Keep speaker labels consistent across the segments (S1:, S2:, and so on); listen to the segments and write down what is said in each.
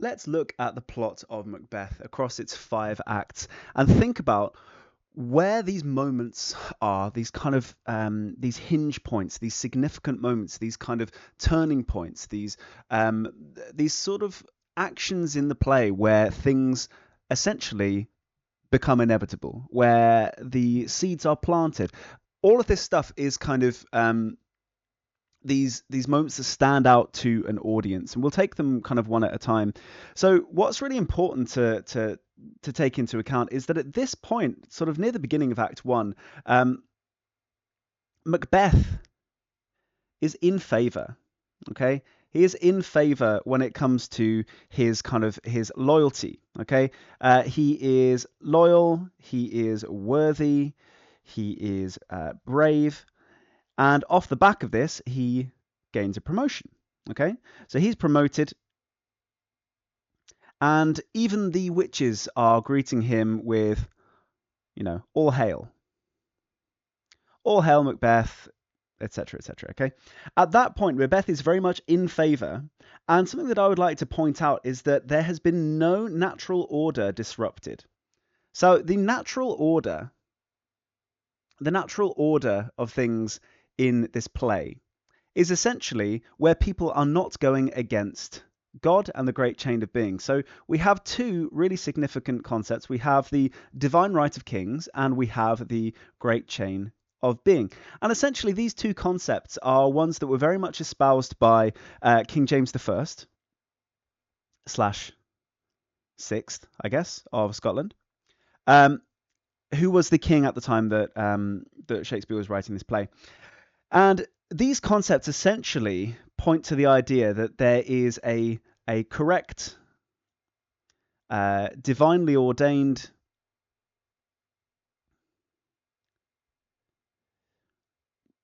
S1: let's look at the plot of Macbeth across its 5 acts and think about where these moments are, these kind of these hinge points, these significant moments, these kind of turning points, these sort of actions in the play where things essentially become inevitable, where the seeds are planted. All of this stuff is kind of these moments that stand out to an audience, and we'll take them kind of one at a time. So what's really important to take into account is that at this point, sort of near the beginning of Act 1, Macbeth is in favor. Okay, he is in favor when it comes to his loyalty. Okay, he is loyal, he is worthy, he is brave. And off the back of this, he gains a promotion. Okay, so he's promoted, and even the witches are greeting him with, all hail Macbeth, etc., etc. Okay, at that point, Macbeth is very much in favor, and something that I would like to point out is that there has been no natural order disrupted. So the natural order of things in this play is essentially where people are not going against God and the great chain of being. So we have two really significant concepts. We have the divine right of kings, and we have the great chain of being. And essentially these two concepts are ones that were very much espoused by King James I / 6th, I guess, of Scotland, who was the king at the time that Shakespeare was writing this play. And these concepts essentially point to the idea that there is a correct, divinely ordained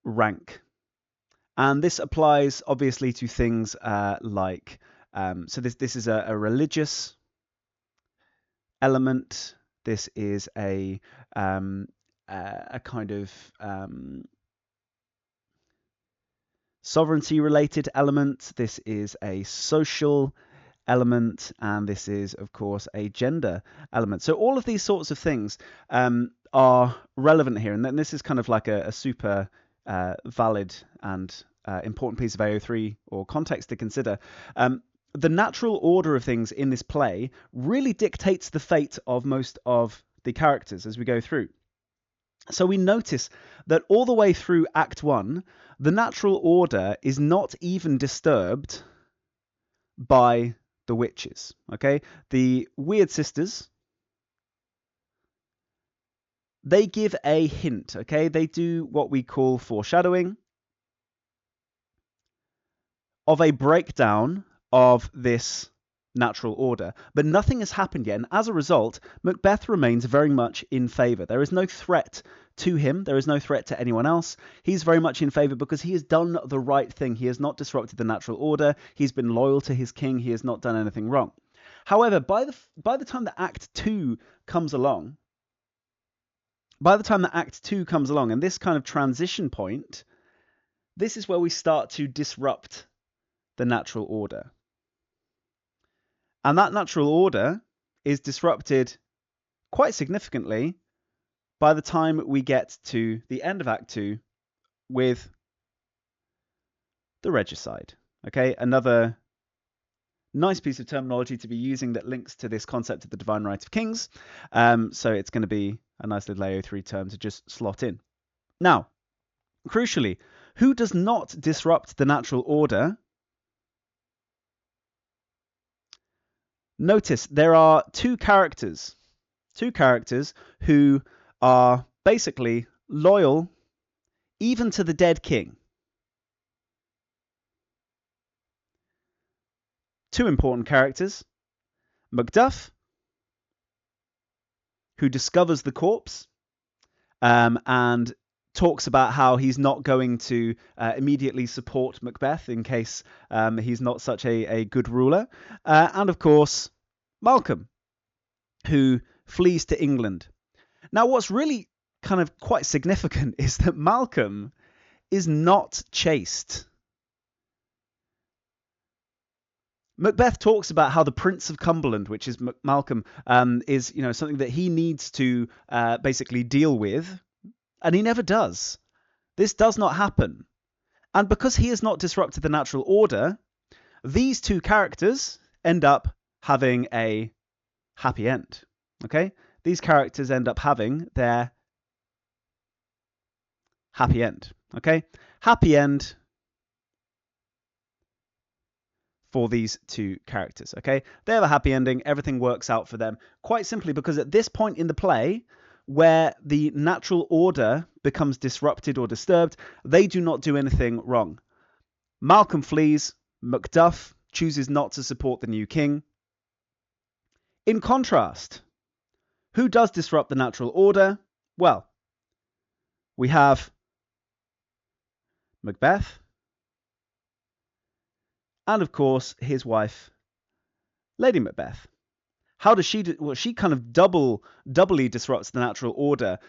S1: rank. And this applies obviously to things like, so this is a religious element. This is a kind of sovereignty related element. This is a social element, and this is of course a gender element. So all of these sorts of things are relevant here, and then this is kind of like a super valid and important piece of AO3 or context to consider. The natural order of things in this play really dictates the fate of most of the characters as we go through. So we notice that all the way through Act 1, the natural order is not even disturbed by the witches. Okay, the weird sisters, they give a hint. Okay, they do what we call foreshadowing of a breakdown of this natural order, but nothing has happened yet, and as a result, Macbeth remains very much in favor. There is no threat to him, there is no threat to anyone else. He's very much in favor because he has done the right thing. He has not disrupted the natural order, he's been loyal to his king, he has not done anything wrong. However, by the time that Act 2 comes along, and this kind of transition point, this is where we start to disrupt the natural order. And that natural order is disrupted quite significantly by the time we get to the end of Act 2 with the regicide. Okay, another nice piece of terminology to be using that links to this concept of the divine right of kings. So it's going to be a nice little AO3 term to just slot in. Now, crucially, who does not disrupt the natural order? Notice there are two characters who are basically loyal even to the dead king. Two important characters: Macduff, who discovers the corpse and talks about how he's not going to immediately support Macbeth in case he's not such a good ruler. And of course, Malcolm, who flees to England. Now, what's really kind of quite significant is that Malcolm is not chaste. Macbeth talks about how the Prince of Cumberland, which is Malcolm, is something that he needs to basically deal with, and he never does. This does not happen, and because he has not disrupted the natural order, these two characters end up having a happy end. Okay, these characters end up having their happy end. Okay, happy end for these two characters. Okay, they have a happy ending. Everything works out for them quite simply because at this point in the play, where the natural order becomes disrupted or disturbed, they do not do anything wrong. Malcolm flees. Macduff chooses not to support the new king. In contrast, who does disrupt the natural order? Well, we have Macbeth, and of course his wife, Lady Macbeth. How does she do? Well, she kind of doubly disrupts the natural order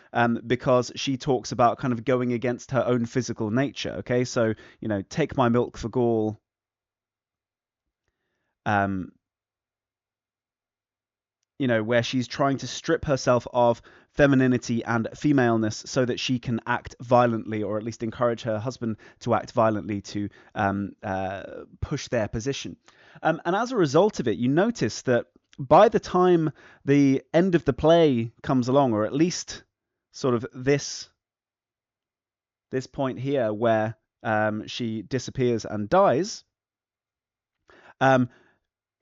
S1: because she talks about kind of going against her own physical nature. Okay, so take my milk for gall. Where she's trying to strip herself of femininity and femaleness so that she can act violently, or at least encourage her husband to act violently to push their position. And as a result of it, you notice that by the time the end of the play comes along, or at least sort of this point here where she disappears and dies,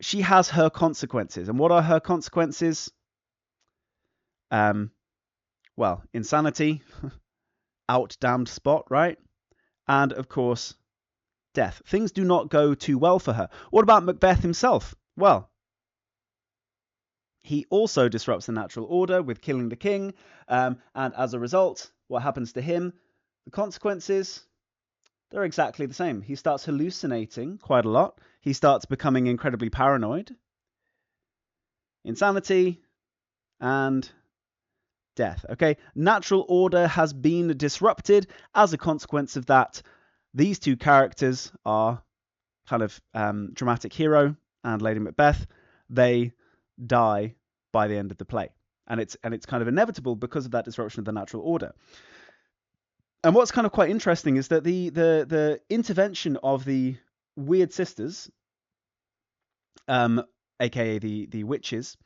S1: she has her consequences. And what are her consequences? Well, insanity, out damned spot, right? And of course, death. Things do not go too well for her. What about Macbeth himself? Well, he also disrupts the natural order with killing the king. And as a result, what happens to him? The consequences, they're exactly the same. He starts hallucinating quite a lot. He starts becoming incredibly paranoid. Insanity and death. Okay, natural order has been disrupted. As a consequence of that, these two characters are kind of dramatic hero and Lady Macbeth. They die by the end of the play, and it's kind of inevitable because of that disruption of the natural order. And what's kind of quite interesting is that the intervention of the weird sisters, aka the witches,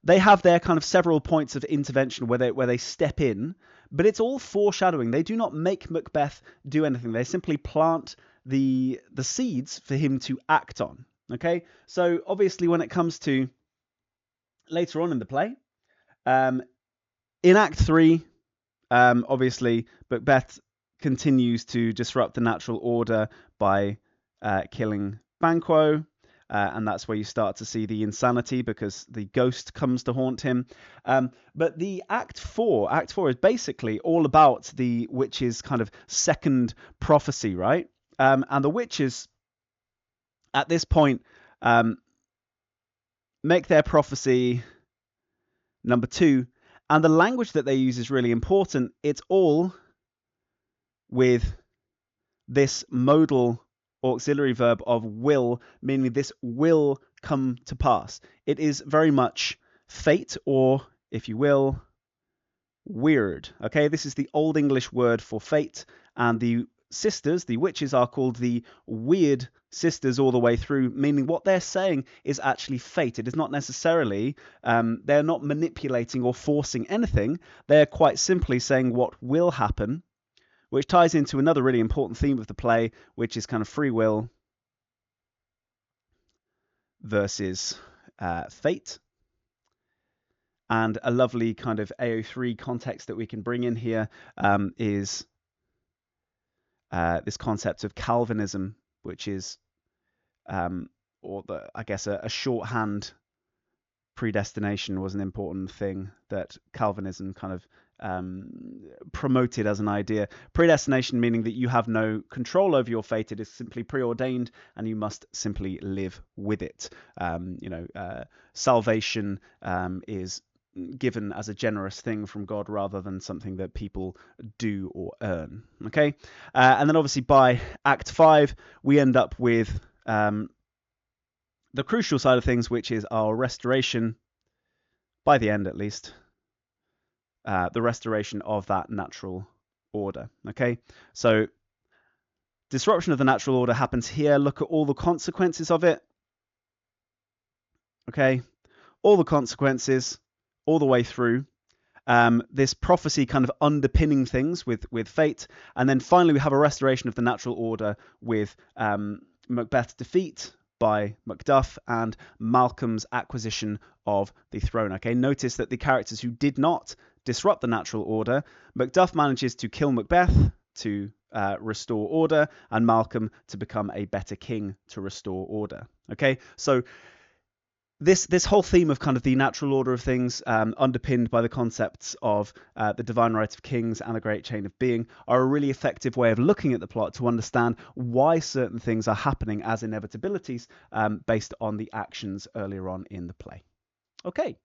S1: they have their kind of several points of intervention where they step in, but it's all foreshadowing. They do not make Macbeth do anything. They simply plant the seeds for him to act on. Okay, so obviously when it comes to later on in the play, in Act 3, obviously Macbeth continues to disrupt the natural order by killing Banquo. And that's where you start to see the insanity because the ghost comes to haunt him. But the Act 4 is basically all about the witches' kind of second prophecy, right? And the witches at this point make their prophecy number 2, and the language that they use is really important. It's all with this modal auxiliary verb of will, meaning this will come to pass. It is very much fate, or if you will, weird. Okay, this is the Old English word for fate, and the sisters, the witches, are called the weird sisters all the way through, meaning what they're saying is actually fate. It is not necessarily, they're not manipulating or forcing anything. They're quite simply saying what will happen, which ties into another really important theme of the play, which is kind of free will versus fate. And a lovely kind of AO3 context that we can bring in here is this concept of Calvinism, which is, I guess, a shorthand. Predestination was an important thing that Calvinism kind of promoted as an idea. Predestination meaning that you have no control over your fate. It is simply preordained and you must simply live with it. Salvation is given as a generous thing from God rather than something that people do or earn. Okay, and then obviously by Act 5 we end up with the crucial side of things, which is our restoration, by the end at least, the restoration of that natural order. Okay, so disruption of the natural order happens here. Look at all the consequences of it. Okay, all the consequences all the way through. This prophecy kind of underpinning things with fate, and then finally we have a restoration of the natural order with Macbeth's defeat by Macduff and Malcolm's acquisition of the throne. Okay, notice that the characters who did not disrupt the natural order, Macduff manages to kill Macbeth to restore order, and Malcolm to become a better king to restore order. Okay, so this whole theme of kind of the natural order of things, underpinned by the concepts of the divine right of kings and the great chain of being, are a really effective way of looking at the plot to understand why certain things are happening as inevitabilities based on the actions earlier on in the play. Okay.